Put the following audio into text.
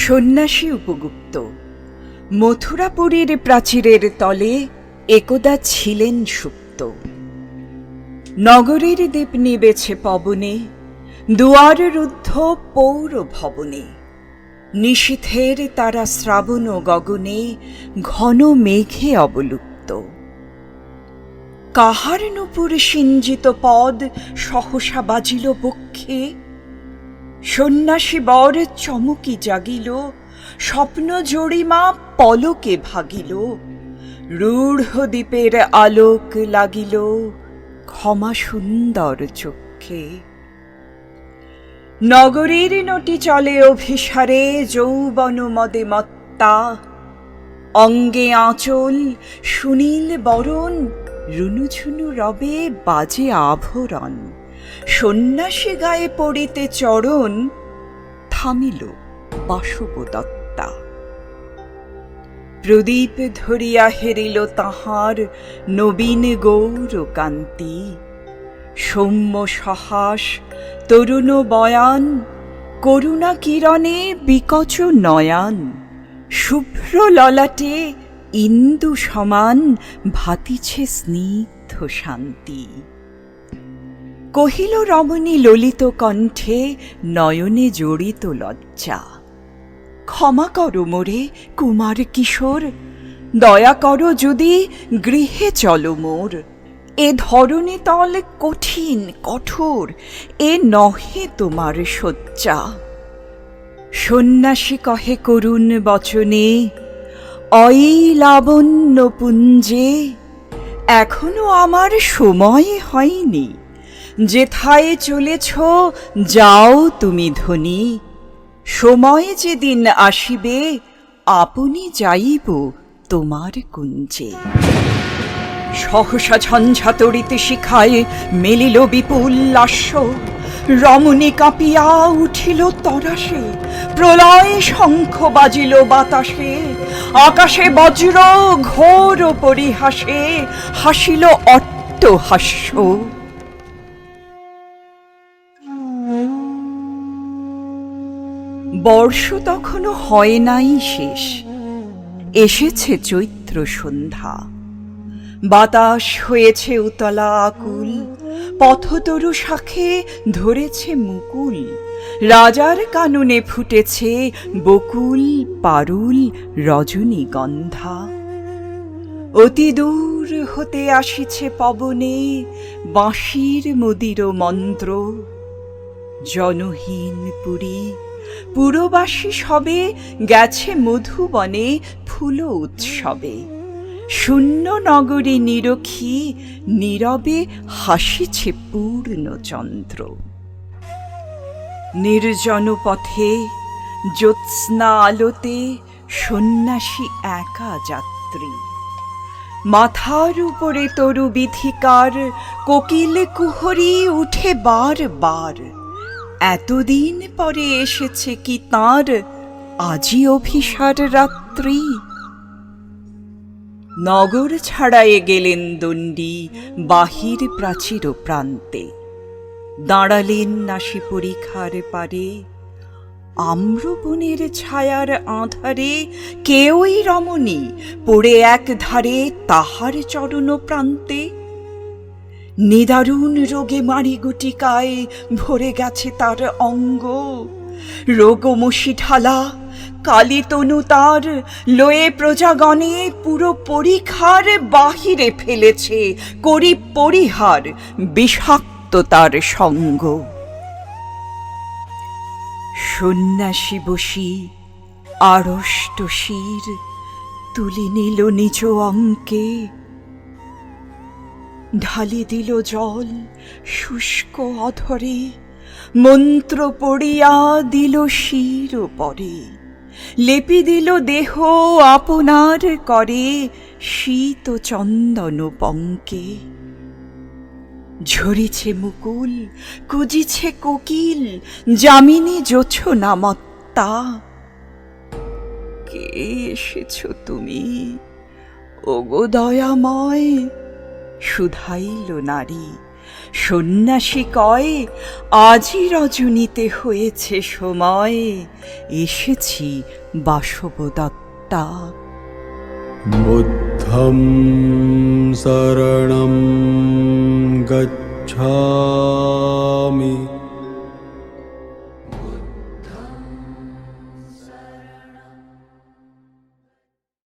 সন্ন্যাসী উপগুপ্ত মথুরাপুরীর প্রাচীরের তলে একদা ছিলেন সুপ্ত। নগরীর দীপ নিবেছে পবনে, দুয়ার রুদ্ধ পৌর ভবনে। নিশীথের তারা শ্রাবণ গগনে, ঘন মেঘে অবলুপ্ত। কাহার নূপুর সিঞ্জিত পদ সহসা বাজিল বক্ষে। সন্ন্যাসী বর চমকি জাগিল, স্বপ্ন জড়িমা পলকে ভাগিল। রূঢ় দ্বীপের আলোক লাগিল, ক্ষমা সুন্দর চক্ষে। নগরীর নটি চলে অভিসারে, যৌবন মদে মত্তা। অঙ্গে আঁচল সুনীল বরণ, রুনুঝুনু রবে বাজে আভরণ। সন্ন্যাসী গায়ে পড়িতে চরণ, থামিল বাসবদত্তা। প্রদীপ ধরিয়া হেরিল তাহার নবীন গৌর কান্তি। সৌম্য সহাস তরুণ বয়ান, করুণা কিরণে বিকচ নয়ান। শুভ্র ললাটে ইন্দু সমান, ভাতিছে স্নিগ্ধ শান্তি। কহিল রমণী ললিত কণ্ঠে, নয়নে জড়িত লজ্জা। ক্ষমা করো মোরে কুমার কিশোর, দয়া করো যদি গৃহে চলো মোর। এ ধরণী তল কঠিন কঠোর, এ নহে তোমার শয্যা। সন্ন্যাসী কহে করুণ বচনে, অয়ি লাবণ্য পুঞ্জে। এখনো আমার সময় হয়নি, যেথায় চলেছ যাও তুমি ধনী। সময় যেদিন আসিবে, আপনি যাইব তোমার কুঞ্জে। সহসা ঝঞ্ঝা তড়িতে শিখায় মেলিল বিপুল লাস্য। রমণী কাঁপিয়া উঠিল তরাসে, প্রলয় শঙ্খ বাজিল বাতাসে। আকাশে বজ্র ঘোর পরিহাসে, হাসিল অট্টহাস্য। বর্ষ তখনও হয় নাই শেষ, এসেছে চৈত্র সন্ধ্যা। বাতাস হয়েছে উতলা আকুল, পথতরু শাখে ধরেছে মুকুল। রাজার কাননে ফুটেছে বকুল, পারুল রজনীগন্ধা। অতি দূর হতে আসিছে পবনে, বাঁশির মদির মন্ত্র। জনহীন পুরী পুরবাসী সবে, গেছে মধুবনে ফুল উৎসবে। শূন্য নগরী নিরখী, নীরবে হাসিছে পূর্ণচন্দ্র। নির্জন পথে জ্যোৎস্না আলোতে, সন্ন্যাসী একা যাত্রী। মাথার উপরে তরু বিধিকার, কোকিল কুহরি উঠে বার বার। এতদিন পরে এসেছে কি তাঁর, আজি অভিসার রাত্রি। নগর ছাড়ায়ে গেলেন দণ্ডী, বাহির প্রাচীর প্রান্তে। দাঁড়ালেন নাসি পরিখার পারে, আম্রবনের ছায়ার আঁধারে। কেউই রমণী পড়ে এক ধারে, তাহার চরণ প্রান্তে। নিদারুণ রোগে মারিগুটিকায় ভরে গেছে তার অঙ্গ। রোগমশি ঢালা কালী তনু তার, লয়ে প্রজাগণে পুরো পরিখার। বাহিরে ফেলেছে করি পরিহার, বিষাক্ত তার সঙ্গ। সন্ন্যাসী বসি আড়ষ্ট শির, তুলে নিল নিজ অঙ্কে। ঢালি দিল জল শুষ্ক অধরে, মন্ত্র পড়িয়া দিল শির পরে। লেপি দিল দেহ আপনার করে, শীত চন্দন পঙ্কে। ঝরিছে মুকুল কুজিছে কোকিল, যামিনী জোছনা মত্তা। কে এসেছ তুমি ওগো দয়াময়, শুধাইল নারী সন্ন্যাসী কয়, আজই রজনীতে হয়েছে সময়, এসেছি বাসবদত্তা। বুদ্ধং শরণং গচ্ছামি